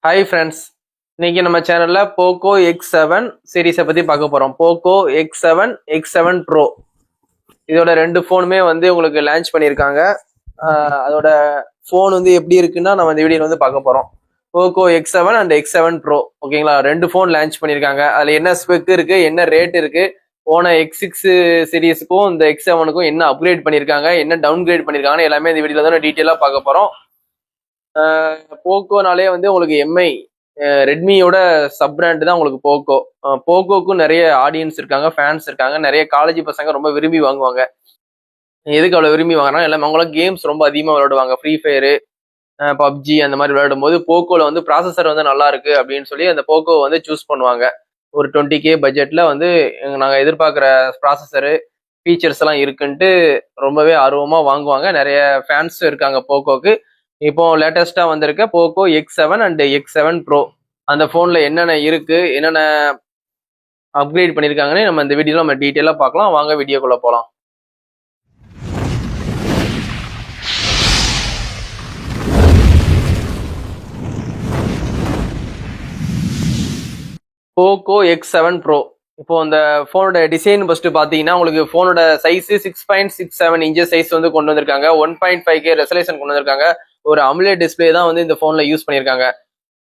Hi friends, இன்னைக்கு நம்ம சேனல்ல போக்கோ X7 சீரீஸை பத்தி பார்க்க போறோம். போக்கோ X7 X7 ப்ரோ இதோட ரெண்டு ஃபோனுமே வந்து உங்களுக்கு லான்ச் பண்ணியிருக்காங்க. அதோட ஃபோன் வந்து எப்படி இருக்குன்னா நம்ம இந்த வீடியோல வந்து பார்க்க போறோம். Poco X7 and X7 bro ஓகேங்களா, ரெண்டு ஃபோன் லான்ச் பண்ணியிருக்காங்க. அதுல என்ன ஸ்பெக் இருக்கு, என்ன ரேட் இருக்கு, போன X6 சீரீஸுக்கும் இந்த X7க்கும் என்ன அப்கிரேட் பண்ணியிருக்காங்க, என்ன டவுன் கிரேட் பண்ணியிருக்காங்கன்னு எல்லாமே இந்த வீடியோல தான் டீட்டெயிலாக பார்க்க போறோம். போக்கோனாலே வந்து உங்களுக்கு எம்ஐ ரெட்மியோட சப் பிராண்ட் தான் உங்களுக்கு போக்கோ. போக்கோக்கும் நிறைய ஆடியன்ஸ் இருக்காங்க, ஃபேன்ஸ் இருக்காங்க. நிறைய காலேஜ் பசங்க ரொம்ப விரும்பி வாங்குவாங்க. எதுக்கு அவ்வளோ விரும்பி வாங்குறாங்க, எல்லாம் அவங்களாம் கேம்ஸ் ரொம்ப அதிகமாக விளையாடுவாங்க. ஃப்ரீ ஃபயரு, பப்ஜி அந்த மாதிரி விளையாடும் போது போக்கோல வந்து ப்ராசஸர் வந்து நல்லா இருக்கு அப்படின்னு சொல்லி அந்த போக்கோ வந்து சூஸ் பண்ணுவாங்க. ஒரு 20K பட்ஜெட்ல வந்து நாங்கள் எதிர்பார்க்குற ப்ராசஸரு ஃபீச்சர்ஸ் எல்லாம் இருக்குன்ட்டு ரொம்பவே ஆர்வமாக வாங்குவாங்க. நிறைய ஃபேன்ஸ் இருக்காங்க போக்கோக்கு. இப்போ லேட்டஸ்டா வந்திருக்க Poco X7 and X7 bro அந்த போன்ல என்னென்ன இருக்கு, என்னென்ன அப்கிரேட் பண்ணிருக்காங்கன்னு நம்ம இந்த வீடியோல நம்ம டீட்டெயிலா பார்க்கலாம். வாங்க வீடியோக்குள்ள போலாம். போக்கோ X7 ப்ரோ இப்போ அந்த போனோட டிசைன் ஃபர்ஸ்ட் பாத்தீங்கன்னா உங்களுக்கு போனோட சைஸ் 6.67 இன்ச்சஸ் சைஸ் வந்து கொண்டு வந்திருக்காங்க. 1.5K ரெசல்யூஷன் கொண்டு வந்திருக்காங்க. ஒரு அமுலேட் டிஸ்பிளே தான் வந்து இந்த போன்ல யூஸ் பண்ணியிருக்காங்க.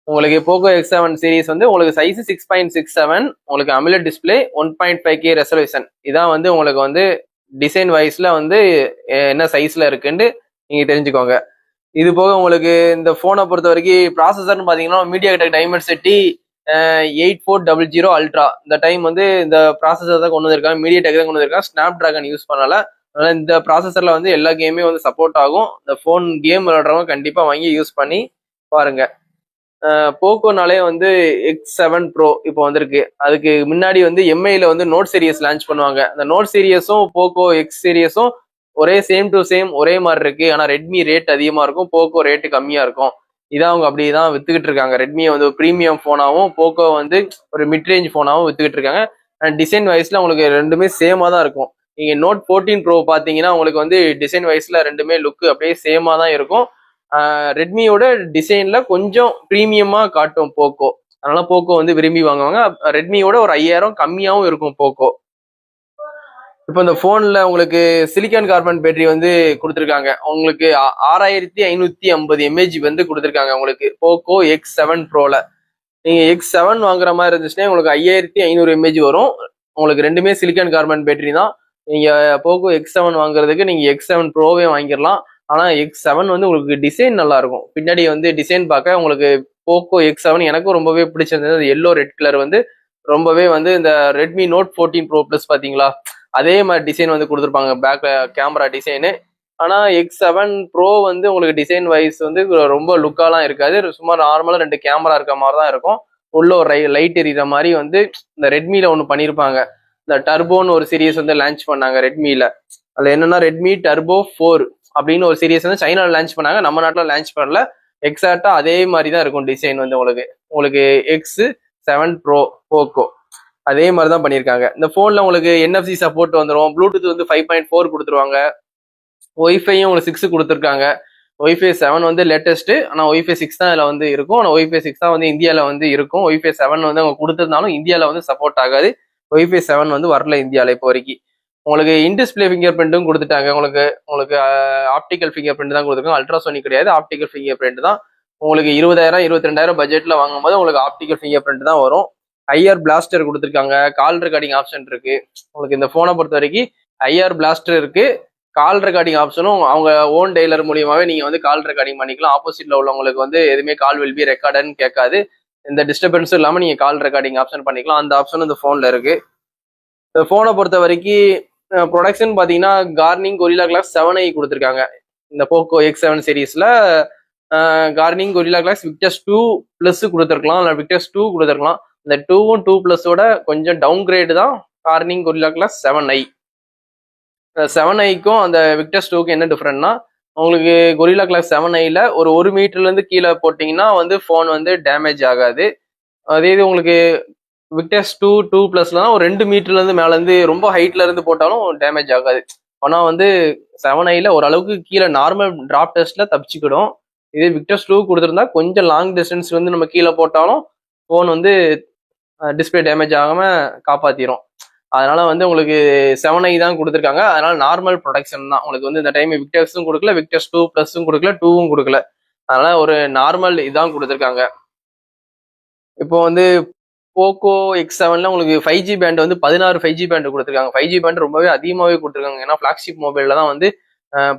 உங்களுக்கு போக்கோ X7 சீரிஸ் வந்து உங்களுக்கு சைஸ் 6.67, உங்களுக்கு அமுலேட் டிஸ்பிளே, 1.5K ரெசல்யூஷன். இதான் வந்து உங்களுக்கு வந்து டிசைன் வைஸ்ல வந்து என்ன சைஸ்ல இருக்குன்னு நீங்க தெரிஞ்சுக்கோங்க. இது போக உங்களுக்கு இந்த போனை பொறுத்த வரைக்கும் ப்ராசஸர்னு பாத்தீங்கன்னா மீடியாடெக் டைமென்சிட்டி 8400 அல்ட்ரா இந்த டைம் வந்து இந்த ப்ராசஸர் தான் கொண்டு வந்திருக்காங்க. மீடியாடெக் தான் கொண்டு வந்திருக்காங்க. ஸ்னாப் டிராகன் யூஸ் பண்ணல. அதனால இந்த ப்ராசஸர்ல வந்து எல்லா கேமே வந்து சப்போர்ட் ஆகும். இந்த போன் கேம் விளையாடுறவங்க கண்டிப்பா வாங்கி யூஸ் பண்ணி பாருங்க. போக்கோனாலே வந்து X7 ப்ரோ இப்போ வந்திருக்கு. அதுக்கு முன்னாடி வந்து எம்ஐல வந்து நோட் சீரியஸ் லான்ச் பண்ணுவாங்க. அந்த நோட் சீரியஸும் போக்கோ எக்ஸ் சீரியஸும் ஒரே சேம் டு சேம் ஒரே மாதிரி இருக்கு. ஆனா ரெட்மி ரேட் அதிகமா இருக்கும், போக்கோ ரேட்டு கம்மியா இருக்கும். இதான் அவங்க அப்படிதான் வித்துக்கிட்டு இருக்காங்க. ரெட்மியை வந்து ப்ரீமியம் போனாவும் போக்கோ வந்து ஒரு மிட்ரேஞ்ச் போனாவும் வித்துக்கிட்டு இருக்காங்க. அண்ட் டிசைன் வைஸ்ல உங்களுக்கு ரெண்டுமே சேமா தான் இருக்கும். நீங்க நோட் 14 ப்ரோ பாத்தீங்கன்னா உங்களுக்கு வந்து டிசைன் வைஸ்ல ரெண்டுமே லுக் அப்படியே சேமா தான் இருக்கும். ரெட்மியோட டிசைன்ல கொஞ்சம் ப்ரீமியமா காட்டும் போக்கோ. அதனால போக்கோ வந்து விரும்பி வாங்குவாங்க. ரெட்மியோட ஒரு 5000 கம்மியாவும் இருக்கும் போக்கோ. இப்போ இந்த போன்ல உங்களுக்கு சிலிக்கான் கார்பன் பேட்டரி வந்து கொடுத்துருக்காங்க. உங்களுக்கு 6550 mAh வந்து கொடுத்துருக்காங்க உங்களுக்கு போக்கோ X7 ப்ரோல. நீங்க X7 வாங்குற மாதிரி இருந்துச்சுன்னா உங்களுக்கு 5500 mAh வரும். உங்களுக்கு ரெண்டுமே சிலிக்கான் கார்பன் பேட்டரி தான். நீங்க போக்கோ X7 வாங்குறதுக்கு நீங்க X7 ப்ரோவே வாங்கிடலாம். ஆனா X7 வந்து உங்களுக்கு டிசைன் நல்லா இருக்கும். பின்னாடி வந்து டிசைன் பார்க்க உங்களுக்கு போக்கோ X7 எனக்கும் ரொம்பவே பிடிச்சிருந்தது. எல்லோ ரெட் கலர் வந்து ரொம்பவே வந்து இந்த ரெட்மி நோட் 14 ப்ரோ பிளஸ் பாத்தீங்களா, அதே மாதிரி டிசைன் வந்து கொடுத்துருப்பாங்க பேக்ல கேமரா டிசைனு. ஆனா X7 ப்ரோ வந்து உங்களுக்கு டிசைன் வைஸ் வந்து ரொம்ப லுக்காலாம் இருக்காது. சும்மா நார்மலா ரெண்டு கேமரா இருக்க மாதிரி தான் இருக்கும். உள்ள ஒரு லைட் எரியிற மாதிரி வந்து இந்த ரெட்மில ஒன்று பண்ணியிருப்பாங்க. இந்த டர்போன்னு ஒரு சீரியஸ் வந்து லான்ச் பண்ணாங்க ரெட்மில. அதுல என்னன்னா ரெட்மி டர்போ 4 அப்படின்னு ஒரு சீரியஸ் வந்து சைனால லான்ச் பண்ணாங்க, நம்ம நாட்டில் லான்ச் பண்ணல. எக்ஸாக்டா அதே மாதிரி தான் இருக்கும் டிசைன் வந்து உங்களுக்கு X7 ப்ரோ போக்கோ அதே மாதிரி தான் பண்ணியிருக்காங்க. இந்த போன்ல உங்களுக்கு NFC சப்போர்ட் வந்துடும். ப்ளூடூத் வந்து 5.4 கொடுத்துருவாங்க. ஒய்ஃபையும் உங்களுக்கு 6 கொடுத்துருக்காங்க. ஒய்ஃபை 7 வந்து லேட்டஸ்ட். ஆனால் ஒய்ஃபை 6 தான் இதில் வந்து இருக்கும். ஆனால் ஒய்ஃபை 6 தான் வந்து இந்தியாவில் வந்து இருக்கும். ஒய்ஃபை 7 வந்து அவங்க கொடுத்துருந்தாலும் இந்தியாவில் வந்து சப்போர்ட் ஆகாது. ஒய்ஃபை 7 வந்து வரல இந்தியாவில் இப்போ வரைக்கும். உங்களுக்கு இன்டிஸ்பிளே ஃபிங்கர் பிரிண்ட்டும் கொடுத்துட்டாங்க. உங்களுக்கு ஆப்டிக்கல் ஃபிங்கர் பிரிண்ட் தான் கொடுத்துருக்காங்க. அல்ட்ராசோனிக் கிடையாது, ஆப்டிக்கல் ஃபிங்கர் பிரிண்ட் தான். உங்களுக்கு 20000 22,000 பட்ஜெட்ல வாங்கும்போது உங்களுக்கு ஆப்டிக்கல் ஃபிங்கர் பிரிண்ட் தான் வரும். ஐஆர் பிளாஸ்டர் கொடுத்துருக்காங்க. கால் ரெக்கார்டிங் ஆப்ஷன் இருக்கு. உங்களுக்கு இந்த போனை பொறுத்த வரைக்கும் ஐஆர் பிளாஸ்டர் இருக்கு. கால் ரெக்கார்டிங் ஆப்ஷனும் அவங்க ஓன் டெய்லர் மூலியமாவே நீங்க வந்து கால் ரெக்கார்டிங் பண்ணிக்கலாம். ஆப்போசிட்ல உள்ளவங்களுக்கு வந்து எதுவுமே கால் வில் பி ரெக்கார்டுன்னு கேட்காது. எந்த டிஸ்டர்பன்ஸும் இல்லாம நீங்க கால் ரெக்கார்டிங் ஆப்ஷன் பண்ணிக்கலாம். அந்த ஆப்ஷனும் இந்த போன்ல இருக்கு. இந்த போனை பொறுத்த வரைக்கும் ப்ரொடக்ஷன் பாத்தீங்கன்னா கார்னிங் கொரில்லா கிளாஸ் 7i கொடுத்துருக்காங்க. இந்த போக்கோ X7 சீரீஸ்ல Corning Gorilla glass Victus 2 plus கொடுத்துருக்கலாம், இல்லை விக்டர்ஸ் 2 கொடுத்துருக்கலாம். இந்த 2வும் 2 பிளஸோட கொஞ்சம் டவுன் கிரேடு தான் கார்னிங் கொரில்லா கிளாஸ் 7i. 7iக்கும் அந்த விக்டர்ஸ் 2க்கும் என்ன டிஃப்ரெண்ட்னா, உங்களுக்கு கொரில்லா கிளாஸ் 7iல ஒரு மீட்டர்ல இருந்து கீழே போட்டீங்கன்னா வந்து போன் வந்து டேமேஜ் ஆகாது. அதே இது உங்களுக்கு விக்டர்ஸ் 2 பிளஸ்லாம் ஒரு 2 மீட்டர்ல இருந்து மேல இருந்து ரொம்ப ஹைட்ல இருந்து போட்டாலும் டேமேஜ் ஆகாது. ஆனா வந்து 7iல ஓரளவுக்கு கீழே நார்மல் டிராப் டெஸ்ட்ல தப்பிச்சுக்கிடும். இதே விக்டர்ஸ் 2 கொடுத்துருந்தா கொஞ்சம் லாங் டிஸ்டன்ஸ் வந்து நம்ம கீழே போட்டாலும் ஃபோன் வந்து டிஸ்பிளே டேமேஜ் ஆகாம காப்பாத்திரும். அதனால வந்து உங்களுக்கு 7i தான் கொடுத்துருக்காங்க. அதனால நார்மல் ப்ரொடக்ஷன் தான் உங்களுக்கு வந்து இந்த டைம் விக்டர்ஸும் கொடுக்கல, விக்டர்ஸ் 2 பிளஸும் கொடுக்கல, 2வும் கொடுக்கல. அதனால ஒரு நார்மல் இதான் கொடுத்துருக்காங்க. இப்போ வந்து போக்கோ X7ல உங்களுக்கு 5G பேண்ட் வந்து 16 5G பேண்ட் கொடுத்துருக்காங்க. 5G பேண்ட் ரொம்பவே அதிகமாகவே கொடுத்துருக்காங்க. ஏன்னா ஃபிளாக்ஷிப் மொபைல்ல தான் வந்து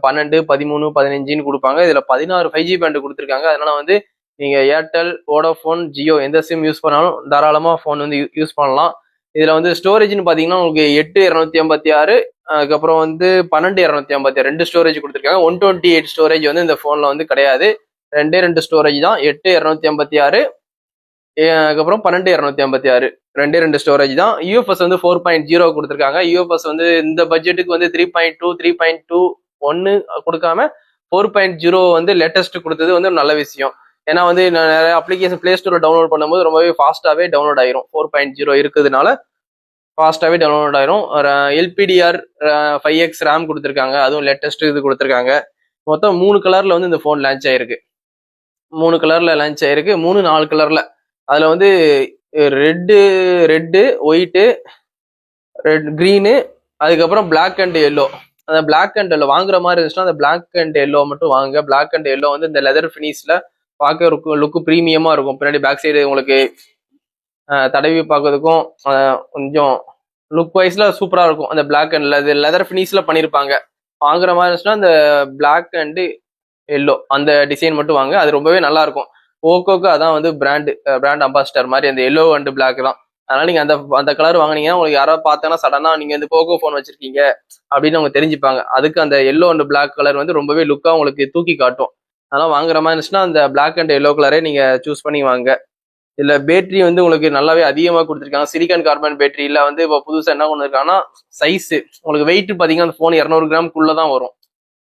12, 13, 15ன்னு கொடுப்பாங்க. இதுல 16 5G பேண்ட் கொடுத்துருக்காங்க. அதனால வந்து நீங்க ஏர்டெல், வோடாஃபோன், ஜியோ எந்த சிம் யூஸ் பண்ணாலும் தாராளமா ஃபோன் வந்து யூஸ் பண்ணலாம். இதுல வந்து ஸ்டோரேஜ்னு பாத்தீங்கன்னா உங்களுக்கு 8 256, அதுக்கப்புறம் வந்து 12 256 2 ஸ்டோரேஜ் கொடுத்துருக்காங்க. 128 ஸ்டோரேஜ் வந்து இந்த போன்ல வந்து கிடையாது. 2 ஸ்டோரேஜ் தான். 8 256, அதுக்கப்புறம் 12 256 2 ஸ்டோரேஜ் தான். யூஎஃப்எஸ் வந்து 4.0 கொடுத்துருக்காங்க. யூஎஃப்எஸ் வந்து இந்த பட்ஜெட்டுக்கு வந்து 3.2 3.21 கொடுக்காம 4.0 வந்து லேட்டஸ்ட் கொடுத்தது வந்து ஒரு நல்ல விஷயம். ஏன்னா வந்து நிறைய அப்ளிகேஷன் பிளே ஸ்டோர்ல டவுன்லோட் பண்ணும்போது ரொம்பவே ஃபாஸ்ட்டாவே டவுன்லோட் ஆயிரும். 4.0 இருக்கிறதுனால ஃபாஸ்ட்டாவே டவுன்லோட் ஆயிரும். எல்பிடிஆர் 5x ரேம் கொடுத்துருக்காங்க. அதுவும் லேட்டஸ்ட் இது கொடுத்துருக்காங்க. மொத்தம் 3 கலர்ல வந்து இந்த ஃபோன் லான்ச் ஆயிருக்கு. 3 கலர்ல லான்ச் ஆயிருக்கு. 4 கலர்ல. அதுல வந்து ரெட்டு, ஒயிட்டு, கிரீனு, அதுக்கப்புறம் பிளாக் அண்ட் எல்லோ. அந்த பிளாக் அண்ட் எல்லோ வாங்குற மாதிரி இருந்துச்சுன்னா அந்த பிளாக் அண்ட் எல்லோ மட்டும் வாங்க. பிளாக் அண்ட் எல்லோ வந்து இந்த லெதர் ஃபினிஷ்ல பார்க்க லுக்கு ப்ரீமியமா இருக்கும். பின்னாடி பேக் சைடு உங்களுக்கு தடவி பார்க்கறதுக்கும் கொஞ்சம் லுக் வைஸ்ல சூப்பரா இருக்கும். அந்த பிளாக் அண்ட் லெதர் ஃபினிஷ்ல பண்ணியிருப்பாங்க. வாங்குற மாதிரி இருந்துச்சுன்னா அந்த பிளாக் அண்ட் எல்லோ அந்த டிசைன் மட்டும் வாங்க. அது ரொம்பவே நல்லா இருக்கும். போக்கோக்கு அதான் வந்து பிராண்ட் அம்பாசிடர் மாதிரி அந்த எல்லோ அண்ட் பிளாக் தான். அதனால நீங்க அந்த கலர் வாங்கினீங்கன்னா உங்களுக்கு யாராவது பார்த்தாங்கன்னா சடனா நீங்க இந்த போக்கோ ஃபோன் வச்சிருக்கீங்க அப்படின்னு அவங்க தெரிஞ்சுப்பாங்க. அதுக்கு அந்த எல்லோ அண்ட் பிளாக் கலர் வந்து ரொம்பவே லுக்கா உங்களுக்கு தூக்கி காட்டும். அதனால வாங்குற மாதிரி இருந்துச்சுன்னா அந்த பிளாக் அண்ட் எல்லோ கலரே நீங்க சூஸ் பண்ணி வாங்க. இதுல பேட்டரி வந்து உங்களுக்கு நல்லாவே அதிகமா கொடுத்துருக்காங்க. சிலிக்கான் கார்பன் பேட்டரியில வந்து இப்போ புதுசா என்ன கொண்டு இருக்காங்கன்னா சைஸ் உங்களுக்கு வெயிட் பாத்தீங்கன்னா அந்த போன் 200 கிராமுக்குள்ள தான் வரும்.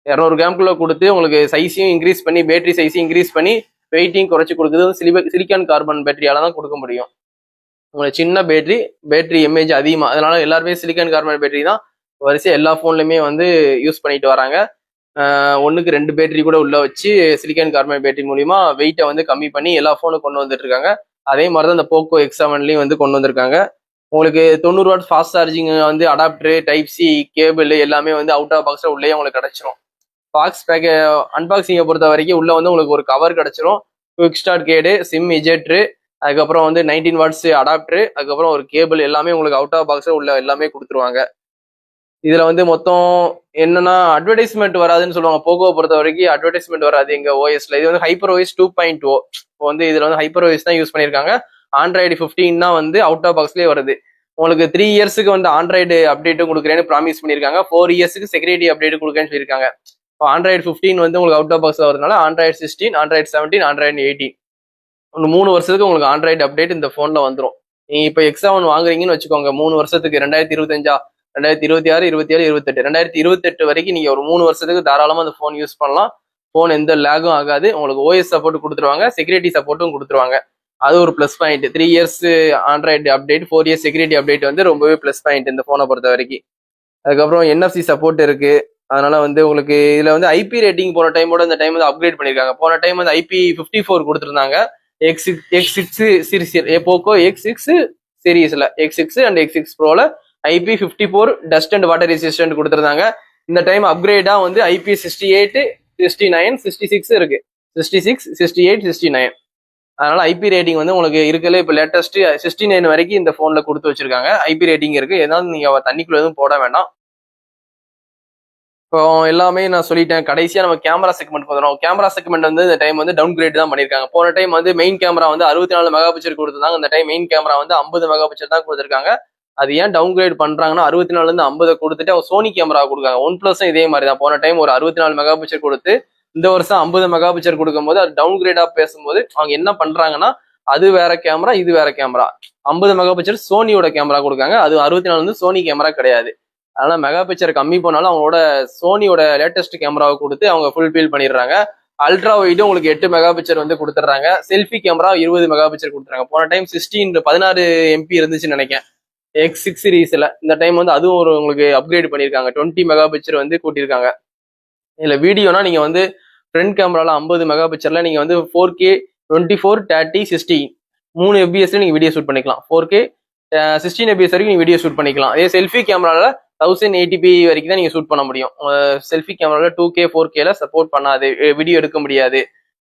200 கிராமுக்குள்ள கொடுத்து உங்களுக்கு சைஸையும் இன்க்ரீஸ் பண்ணி பேட்டரி சைஸையும் இன்க்ரீஸ் பண்ணி வெயிட்டையும் குறைச்சி கொடுக்குறது சிலிக்கான் கார்பன் பேட்டரியால தான் கொடுக்க முடியும். உங்களுக்கு சின்ன பேட்டரி எம்ஏஜ் அதிகமா, அதனால எல்லாருமே சிலிக்கான் கார்பன் பேட்டரி தான் வரிசையா எல்லா போன்லயுமே வந்து யூஸ் பண்ணிட்டு வராங்க. 1க்கு 2 பேட்டரி கூட உள்ள வச்சு சிலிக்கான் கார்பன் பேட்டரி மூலியமா வெயிட்டை வந்து கம்மி பண்ணி எல்லா போனும் கொண்டு வந்துட்டு இருக்காங்க. அதே மாதிரிதான் இந்த போக்கோ X7லயும் வந்து கொண்டு வந்திருக்காங்க. உங்களுக்கு 90 வாட் ஃபாஸ்ட் சார்ஜிங் வந்து அடாப்டர், டைப் சி கேபிள் எல்லாமே வந்து அவுட் ஆஃப் பாக்ஸ்ல உள்ளே உங்களுக்கு கிடைச்சிரும். பாக்ஸ் பேக் அன்பாக்சிங்கை பொறுத்த வரைக்கும் உள்ள வந்து உங்களுக்கு ஒரு கவர் கிடைச்சிரும். குவிக் ஸ்டார்ட் கேடு, சிம் இஜெக்டரு, அதுக்கப்புறம் வந்து 19 வாட்ஸ் அடாப்டர், அதுக்கப்புறம் ஒரு கேபிள் எல்லாமே உங்களுக்கு அவுட் ஆஃப் பாக்ஸ்ல உள்ள எல்லாமே கொடுத்துருவாங்க. இதுல வந்து மொத்தம் என்னன்னா அட்வர்டைஸ்மெண்ட் வராதுன்னு சொல்லுவாங்க. போகோவை பொறுத்த வரைக்கும் அட்வர்டைஸ்மெண்ட் வராது எங்க ஓஎஸ்ல. இது வந்து ஹைப்பர் ஓஎஸ் 2.0. இப்போ வந்து இதுல வந்து ஹைப்பர் ஓஎஸ் தான் யூஸ் பண்ணியிருக்காங்க. ஆண்ட்ராய்டு 15 தான் வந்து அவுட் ஆஃப் பாக்ஸ்லேயே வருது. உங்களுக்கு 3 இயர்ஸுக்கு வந்து ஆண்ட்ராய்டு அப்டேட்டும் கொடுக்குறேன்னு ப்ராமிஸ் பண்ணியிருக்காங்க. 4 இயர்ஸுக்கு செக்யூரிட்டி அப்டேட் கொடுக்குறேன்னு சொல்லியிருக்காங்க. இப்போ ஆண்ட்ராய்டு 15 வந்து உங்களுக்கு அவுட் ஆஃப் பாக்ஸ்ல வரதுனால ஆண்ட்ராய்டு 16, ஆண்ட்ராய்டு 17, ஆண்ட்ராய்டு 18 3 வருஷத்துக்கு உங்களுக்கு ஆண்ட்ராய்டு அப்டேட் இந்த போன்ல வந்துடும். நீங்க இப்போ X7 வாங்குறீங்கன்னு வச்சுக்கோங்க, 3 வருஷத்துக்கு 2025, 2026, 27, 28 2028 வரைக்கும் நீங்க ஒரு 3 வருஷத்துக்கு தாராளமா அந்த போன் யூஸ் பண்ணலாம். போன் எந்த லேகும் ஆகாது. உங்களுக்கு ஓஎஸ் சப்போர்ட் கொடுத்துருவாங்க, செக்யூரிட்டி சப்போர்ட்டும் கொடுத்துருவாங்க. அது ஒரு plus point. 3 years Android update, 4 years security update வந்து ரொம்பவே பிளஸ் பாயிண்ட் இந்த போனை பொறுத்த வரைக்கும். அதுக்கப்புறம் NFC சப்போர்ட் இருக்கு. அதனால வந்து உங்களுக்கு இதுல வந்து ஐபி ரேட்டிங் போன டைமோட இந்த டைம் வந்து அப்கிரேட் பண்ணிருக்காங்க. போன டைம் வந்து IP54 கொடுத்துருந்தாங்க. X6 சீரிஸ் போக்கோ X6 சீரீஸ்ல X6 and X6 ப்ரோல IP54 dust and water resistant கொடுத்துருந்தாங்க. இந்த டைம் அப்கிரேடா வந்து IP68, 69, 66 இருக்கு. 66, 68, 69. அதனால ஐபி ரேட்டிங் வந்து உங்களுக்கு இருக்குல்ல இப்போ லேட்டஸ்ட் 69 வரைக்கும் இந்த போன்ல கொடுத்து வச்சிருக்காங்க. ஐபி ரேட்டிங் இருக்கு. ஏதாவது நீங்க தண்ணிக்குள்ள எதுவும் போட வேண்டாம். இப்போ எல்லாமே நான் சொல்லிட்டேன். கடைசியா நம்ம கேமரா செக்மெண்ட் போதும். கேமரா செக்மெண்ட் வந்து இந்த டைம் வந்து டவுன் கிரேட் தான் பண்ணிருக்காங்க. போன டைம் வந்து மெயின் கேமரா வந்து 64 மெகா பிக்சல் கொடுத்துருந்தாங்க. இந்த டைம் மெயின் கேமரா வந்து 50 மெகா பிக்சல் தான் கொடுத்துருக்காங்க. அது ஏன் டவுன் கிரேட் பண்றாங்கன்னா 64ல இருந்து 50 கொடுத்துட்டு அவங்க சோனி கேமரா கொடுக்காங்க. ஒன் பிளஸும் இதே மாதிரி தான். போன டைம் ஒரு 64 மெகா பிக்சல் கொடுத்து இந்த வருஷம் 50 மெகா பிக்சல் கொடுக்கும் போது அது டவுன் கிரேடா பேசும்போது அவங்க என்ன பண்றாங்கன்னா அது வேற கேமரா, இது வேற கேமரா. 50 மெகா பிக்சல் சோனியோட கேமரா கொடுக்காங்க. அது 64 வந்து சோனி கேமரா கிடையாது. அதனால மெகா பிக்சர் கம்மி போனாலும் அவங்களோட சோனியோட லேட்டஸ்ட் கேமராவை கொடுத்து அவங்க ஃபுல்ஃபில் பண்ணிடுறாங்க. அல்ட்ரா வைடும் உங்களுக்கு 8 மெகா பிக்சர் வந்து கொடுத்துட்றாங்க. செல்ஃபி கேமரா 20 மெகா பிக்சர் கொடுத்துறாங்க. போன டைம் 16 MP இருந்துச்சுன்னு நினைக்கிறேன் X6 சீரீஸ்ல. இந்த டைம் வந்து அதுவும் ஒரு உங்களுக்கு அப்கிரேட் பண்ணியிருக்காங்க. 20 மெகா பிக்சர் வந்து கூட்டியிருக்காங்க. இதுல வீடியோனா நீங்க வந்து ஃப்ரண்ட் கேமரால 50 மெகா பிக்சர்ல நீங்க வந்து 4K 24 30 60 3 எஃபிஎஸ்ல நீங்க வீடியோ ஷூட் பண்ணிக்கலாம். 4K 16 எஃபிஎஸ் வரைக்கும் நீங்க வீடியோ ஷூட் பண்ணிக்கலாம். அதே செல்ஃபி கேமரால 1080p வரைக்கும் தான் நீங்க ஷூட் பண்ண முடியும். செல்ஃபி கேமரால 2K 4Kல சப்போர்ட் பண்ணாது, வீடியோ எடுக்க முடியாது.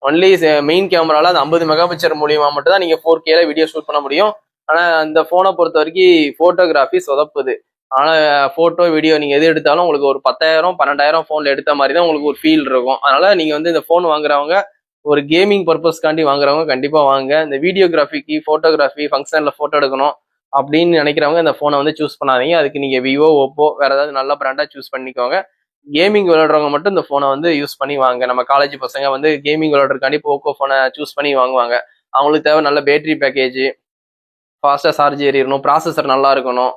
ஒன்லி மெயின் கேமரால அந்த 50 மெகா பிக்சர் மூலியமா மட்டும் தான் நீங்க 4Kல வீடியோ ஷூட் பண்ண முடியும். ஆனா அந்த போனை பொறுத்த வரைக்கும் போட்டோகிராஃபி சொதப்புது. ஆனா போட்டோ வீடியோ நீங்க எது எடுத்தாலும் உங்களுக்கு ஒரு 10,000 12,000 போன்ல எடுத்த மாதிரி தான் உங்களுக்கு ஒரு ஃபீல் இருக்கும். அதனால நீங்க வந்து இந்த போன் வாங்குறவங்க ஒரு கேமிங் பர்பஸ்க்காண்டி வாங்குறவங்க கண்டிப்பா வாங்க. இந்த வீடியோகிராஃபிக்கு போட்டோகிராஃபி ஃபங்க்ஷன்ல போட்டோ எடுக்கணும் அப்படின்னு நினைக்கிறவங்க இந்த போனை வந்து சூஸ் பண்ணாதீங்க. அதுக்கு நீங்க விவோ, ஓப்போ வேற ஏதாவது நல்ல பிராண்டா சூஸ் பண்ணிக்கோங்க. கேமிங் விளையாடுறவங்க மட்டும் இந்த போனை வந்து யூஸ் பண்ணி வாங்க. நம்ம காலேஜ் பசங்க வந்து கேமிங் விளையாடுறதுக்காண்டி போக்கோ போனை சூஸ் பண்ணி வாங்குவாங்க. அவங்களுக்கு தேவை நல்ல பேட்டரி பேக்கேஜ், ஃபாஸ்டா சார்ஜ் ஏறிடணும், ப்ராசஸர் நல்லா இருக்கணும்,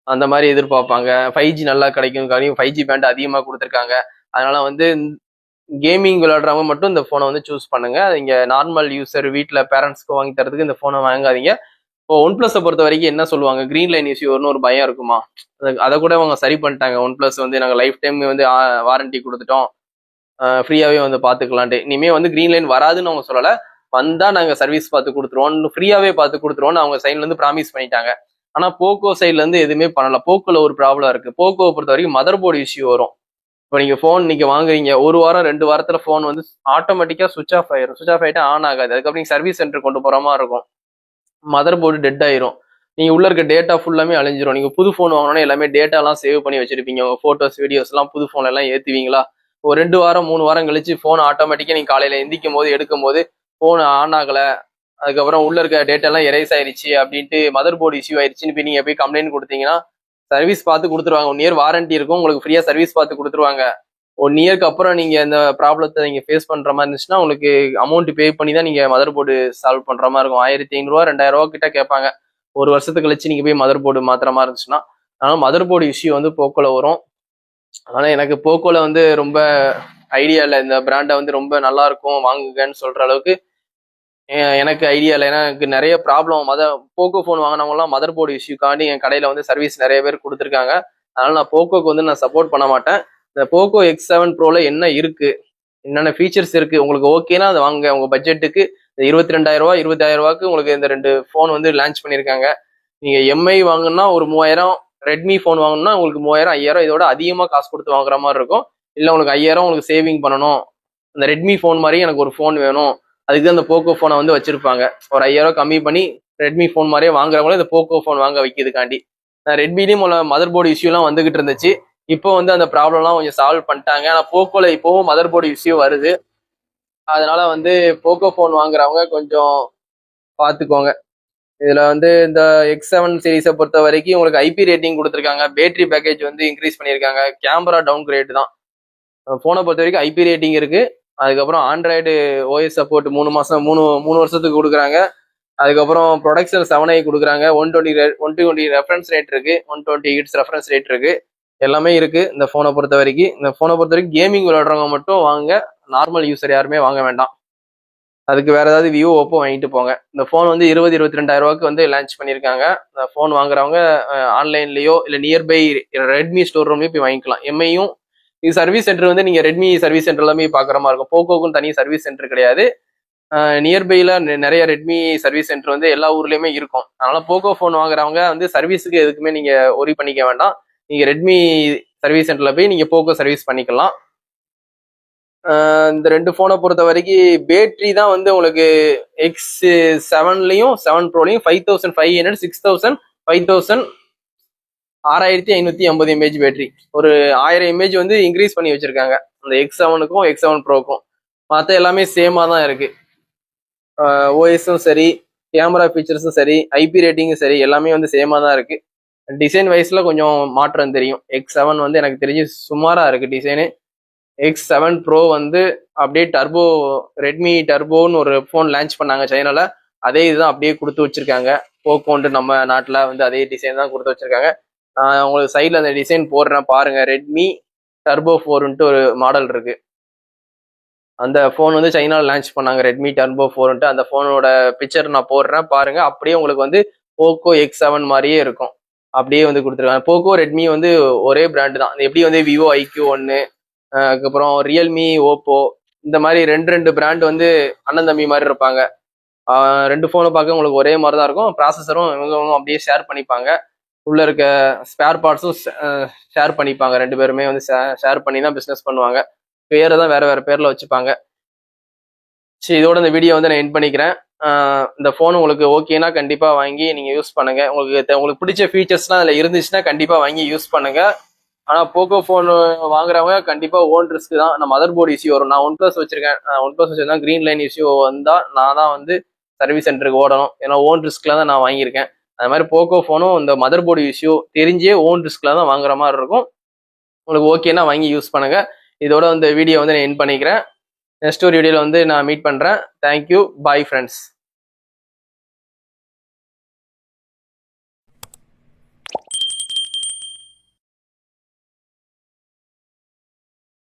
அந்த மாதிரி எதிர்பார்ப்பாங்க. 5G நல்லா கிடைக்கும், 5G பேண்ட் அதிகமாக கொடுத்துருக்காங்க. அதனால வந்து கேமிங் விளையாடுறவங்க மட்டும் இந்த ஃபோனை வந்து சூஸ் பண்ணுங்க. இங்கே நார்மல் யூசர் வீட்டில் பேரண்ட்ஸ்க்கு வாங்கி தரதுக்கு இந்த ஃபோனை வாங்காதீங்க. இப்போ ஒன் பிளஸை பொறுத்த வரைக்கும் என்ன சொல்லுவாங்க, கிரீன் லைன் இஷ்யூ வரும்னு ஒரு பயம் இருக்குமா? அதை கூட அவங்க சரி பண்ணிட்டாங்க. ஒன் பிளஸ் வந்து நாங்கள் லைஃப் டைம் வந்து வாரண்டி கொடுத்துட்டோம், ஃப்ரீயாகவே வந்து பார்த்துக்கலான்ட்டு. இனிமேல் வந்து கிரீன் லைன் வராதுன்னு அவங்க சொல்லலை, வந்தால் நாங்கள் சர்வீஸ் பார்த்து கொடுத்துருவோம், ஃப்ரீயாகவே பார்த்து கொடுத்துருவோம்னு அவங்க சைட்லேருந்து ப்ராமிஸ் பண்ணிட்டாங்க. ஆனா போக்கோ சைட்லேருந்து எதுவுமே பண்ணல. போக்கோல ஒரு ப்ராப்ளம் இருக்கு. போக்கோவை பொறுத்த வரைக்கும் மதர் போர்டு இஷ்யூ வரும். இப்போ நீங்க ஃபோன் நீங்க வாங்குறீங்க, ஒரு வாரம் 2 வாரத்துல ஃபோன் வந்து ஆட்டோமேட்டிக்கா சுவிச் ஆஃப் ஆயிரும். சுவிச் ஆஃப் ஆயிட்டா ஆன் ஆகாது. அதுக்கப்புறம் நீங்க சர்வீஸ் சென்டர் கொண்டு போற மாதிரி இருக்கும். மதர் போர்டு டெட் ஆயிரும். நீங்க உள்ள இருக்க டேட்டா ஃபுல்லாமே அழிஞ்சிரும். நீங்க புது ஃபோன் வாங்கினோன்னா எல்லாமே டேட்டாலாம் சேவ் பண்ணி வச்சிருப்பீங்க. உங்க போட்டோஸ் வீடியோஸ் எல்லாம் புது ஃபோன்ல எல்லாம் ஏத்துவீங்களா? ஒரு 2 வாரம் 3 வாரம் கழிச்சு ஃபோன் ஆட்டோமேட்டிக்கா நீங்க காலையில எந்திக்கும் போது எடுக்கும் போது ஃபோன் ஆன் ஆகல, அதுக்கப்புறம் உள்ள இருக்க டேட்டா எல்லாம் எரேஸ் ஆயிருச்சு அப்படின்ட்டு மதர் போர்டு இஷ்யூ ஆயிருச்சுன்னு போய் நீங்க போய் கம்ப்ளைண்ட் கொடுத்தீங்கன்னா சர்வீஸ் பார்த்து கொடுத்துருவாங்க. 1 இயர் வாரண்டி இருக்கும், உங்களுக்கு ஃப்ரீயா சர்வீஸ் பார்த்து கொடுத்துருவாங்க. 1 இயர்க்கு அப்புறம் நீங்க இந்த ப்ராப்ளத்தை நீங்க ஃபேஸ் பண்ற மாதிரி இருந்துச்சுன்னா உங்களுக்கு அமௌண்ட் பே பண்ணி தான் நீங்க மதர் போர்டு சால்வ் பண்ற மாதிரி இருக்கும். 1500 2000 கிட்ட கேட்பாங்க. 1 வருஷத்துக்கு கழிச்சு நீங்க போய் மதர் போர்டு மாத்திர மாதிரி இருந்துச்சுன்னா. அதனால மதர் போர்டு இஷ்யூ வந்து போக்கோல வரும். அதனால எனக்கு போக்கோல வந்து ரொம்ப ஐடியா இல்லை. இந்த பிராண்டை வந்து ரொம்ப நல்லா இருக்கும் வாங்குங்கன்னு சொல்ற அளவுக்கு எனக்கு ஐடியா இல்லை. ஏன்னா எனக்கு நிறைய ப்ராப்ளம் போக்கோ ஃபோன் வாங்கினவங்கலாம் மதர் போர்டு இஷ்யூக்காண்டி என் கடையில் வந்து சர்வீஸ் நிறைய பேர் கொடுத்துருக்காங்க. அதனால நான் போக்கோக்கு வந்து நான் சப்போர்ட் பண்ண மாட்டேன். இந்த போக்கோ X7 ப்ரோல என்ன இருக்கு, என்னென்ன ஃபீச்சர்ஸ் இருக்கு, உங்களுக்கு ஓகேனா அதை வாங்க. உங்க பட்ஜெட்டுக்கு 22,000 25,000 உங்களுக்கு இந்த 2 ஃபோன் வந்து லான்ச் பண்ணியிருக்காங்க. நீங்க எம்ஐ வாங்கினா ஒரு 3000, ரெட்மி ஃபோன் வாங்கணும்னா உங்களுக்கு 3000 5000 இதோட அதிகமாக காசு கொடுத்து வாங்குற மாதிரி இருக்கும். இல்லை உங்களுக்கு 5000 உங்களுக்கு சேவிங் பண்ணணும், இந்த ரெட்மி ஃபோன் மாதிரி எனக்கு ஒரு ஃபோன் வேணும், அதுக்கு தான் இந்த போக்கோ ஃபோனை வந்து வச்சிருப்பாங்க. ஒரு 5000 கம்மி பண்ணி ரெட்மி ஃபோன் மாதிரியே வாங்குறவங்களும் இந்த போக்கோ ஃபோன் வாங்க வைக்கிறதுக்காண்டி. ரெட்மிலையும் மதர் போர்டு இஷ்யூலாம் வந்துகிட்டு இருந்துச்சு. இப்போ வந்து அந்த ப்ராப்ளம்லாம் கொஞ்சம் சால்வ் பண்ணிட்டாங்க. ஆனால் போக்கோல இப்போவும் மதர் போர்டு இஷ்யூ வருது. அதனால வந்து போக்கோ ஃபோன் வாங்குறவங்க கொஞ்சம் பார்த்துக்கோங்க. இதுல வந்து இந்த X7 சீரீஸை பொறுத்த வரைக்கும் உங்களுக்கு ஐபி ரேட்டிங் கொடுத்துருக்காங்க, பேட்டரி பேக்கேஜ் வந்து இன்க்ரீஸ் பண்ணியிருக்காங்க, கேமரா டவுன் கிரேட் தான். ஃபோனை பொறுத்த வரைக்கும் ஐபி ரேட்டிங் இருக்கு. அதுக்கப்புறம் ஆண்ட்ராய்டு ஓஎஸ் சப்போர்ட் 3 வருஷத்துக்கு கொடுக்குறாங்க. அதுக்கப்புறம் ப்ரொடக்ஷன் 7i கொடுக்குறாங்க. 120 ரெஃபரன்ஸ் ரேட் இருக்கு, 120 ஹிட்ஸ் ரெஃபரன்ஸ் ரேட் இருக்கு, எல்லாமே இருக்கு இந்த ஃபோனை பொறுத்த வரைக்கும். இந்த ஃபோனை பொறுத்த வரைக்கும் கேமிங் விளையாடுறவங்க மட்டும் வாங்க, நார்மல் யூசர் யாருமே வாங்க வேண்டாம். அதுக்கு வேற ஏதாவது விவோ, ஓப்போ வாங்கிட்டு போங்க. இந்த ஃபோன் வந்து 22,000 வந்து லான்ச் பண்ணியிருக்காங்க. இந்த ஃபோன் வாங்குறவங்க ஆன்லைன்லயோ இல்லை நியர்பை ரெட்மி ஸ்டோர் ரூம்லயும் போய் வாங்கிக்கலாம். எம்ஐயும் இது சர்வீஸ் சென்டர் வந்து நீங்க ரெட்மி சர்வீஸ் சென்டர் எல்லாமே பாக்குற மாதிரி இருக்கும். போக்கோக்கும் தனி சர்வீஸ் சென்டர் கிடையாது. நியர்பைல நிறைய ரெட்மி சர்வீஸ் சென்டர் வந்து எல்லா ஊர்லயுமே இருக்கும். அதனால போக்கோ ஃபோன் வாங்குறவங்க வந்து சர்வீஸுக்கு எதுக்குமே நீங்க ஒரி பண்ணிக்க வேண்டாம். நீங்க ரெட்மி சர்வீஸ் சென்டர்ல போய் நீங்க போக்கோ சர்வீஸ் பண்ணிக்கலாம். இந்த 2 ஃபோனை பொறுத்த வரைக்கும் பேட்டரி தான் வந்து உங்களுக்கு X7லயும் 7 ப்ரோலையும் 5500 6000 5000 6550 mAh பேட்டரி, ஒரு 1000 mAh வந்து இன்க்ரீஸ் பண்ணி வச்சிருக்காங்க அந்த X7க்கும் X7 ப்ரோக்கும். மற்ற எல்லாமே சேமா தான் இருக்கு. ஓஎஸும் சரி, கேமரா ஃபீச்சர்ஸும் சரி, ஐபி ரேட்டிங்கும் சரி, எல்லாமே வந்து சேமா தான் இருக்கு. டிசைன் வைஸ்ல கொஞ்சம் மாற்றம் தெரியும். X7 வந்து எனக்கு தெரிஞ்சு சுமாரா இருக்கு டிசைனு. X7 ப்ரோ வந்து அப்படியே டர்போ, ரெட்மி டர்போன்னு ஒரு ஃபோன் லான்ச் பண்ணாங்க சைனால, அதே இதுதான் அப்படியே கொடுத்து வச்சிருக்காங்க. போக்கோண்டு நம்ம நாட்டில் வந்து அதே டிசைன் தான் கொடுத்து வச்சிருக்காங்க. உங்களுக்கு சைடில் அந்த டிசைன் போடுறேன் பாருங்க. ரெட்மி டர்போ 4ன்ட்டு ஒரு மாடல் இருக்கு. அந்த ஃபோன் வந்து சைனாவில் லான்ச் பண்ணாங்க, ரெட்மி டர்போ 4ன்ட்டு. அந்த ஃபோனோட பிக்சர் நான் போடுறேன் பாருங்க. அப்படியே உங்களுக்கு வந்து போக்கோ X7 மாதிரியே இருக்கும், அப்படியே வந்து கொடுத்துருக்காங்க. போக்கோ ரெட்மி வந்து ஒரே பிராண்டு தான். எப்படி வந்து விவோ IQ1, அதுக்கப்புறம் ரியல்மி, ஓப்போ, இந்த மாதிரி ரெண்டு பிராண்ட் வந்து அண்ணன் தம்பி மாதிரி இருப்பாங்க. ரெண்டு ஃபோனை பார்க்க உங்களுக்கு ஒரே மாதிரி தான் இருக்கும். ப்ராசஸரும் இவங்க அப்படியே ஷேர் பண்ணிப்பாங்க. உள்ள இருக்க ஸ்பேர் பார்ட்ஸும் ஷேர் பண்ணிப்பாங்க. ரெண்டு பேருமே வந்து ஷேர் பண்ணி தான் பிஸ்னஸ் பண்ணுவாங்க. பேரை தான் வேற பேர்ல வச்சுப்பாங்க. சரி, இதோட இந்த வீடியோ வந்து நான் எண்ட் பண்ணிக்கிறேன். இந்த ஃபோன் உங்களுக்கு ஓகேனா கண்டிப்பா வாங்கி நீங்க யூஸ் பண்ணுங்க. உங்களுக்கு பிடிச்ச ஃபீச்சர்ஸ்லாம் அதில் இருந்துச்சுன்னா கண்டிப்பா வாங்கி யூஸ் பண்ணுங்க. ஆனா போக்கோ ஃபோன் வாங்குறவங்க கண்டிப்பா ஓன் ரிஸ்க் தான். நான் மதர் போர்டு இஷ்யூ வரும். நான் ஒன் பிளஸ் வச்சிருக்கேன். ஒன் பிளஸ் வச்சிருந்தா கிரீன் லைன் இஷ்யூ வந்தா நான் தான் வந்து சர்வீஸ் சென்டருக்கு ஓடணும். ஏன்னா ஓன் ரிஸ்க்ல தான் நான் வாங்கியிருக்கேன். அது மாதிரி போக்கோ ஃபோனும் இந்த மதர் போர்டு இஷ்யூ தெரிஞ்சே ஓன் ரிஸ்க்ல தான் வாங்குற மாதிரி இருக்கும். உங்களுக்கு ஓகேனா வாங்கி யூஸ் பண்ணுங்க. இதோட இந்த வீடியோ வந்து நான் எண்ட் பண்ணிக்கிறேன். நெக்ஸ்ட் ஒரு வீடியோவில் வந்து நான் மீட் பண்ணுறேன். தேங்க்யூ. Bye friends.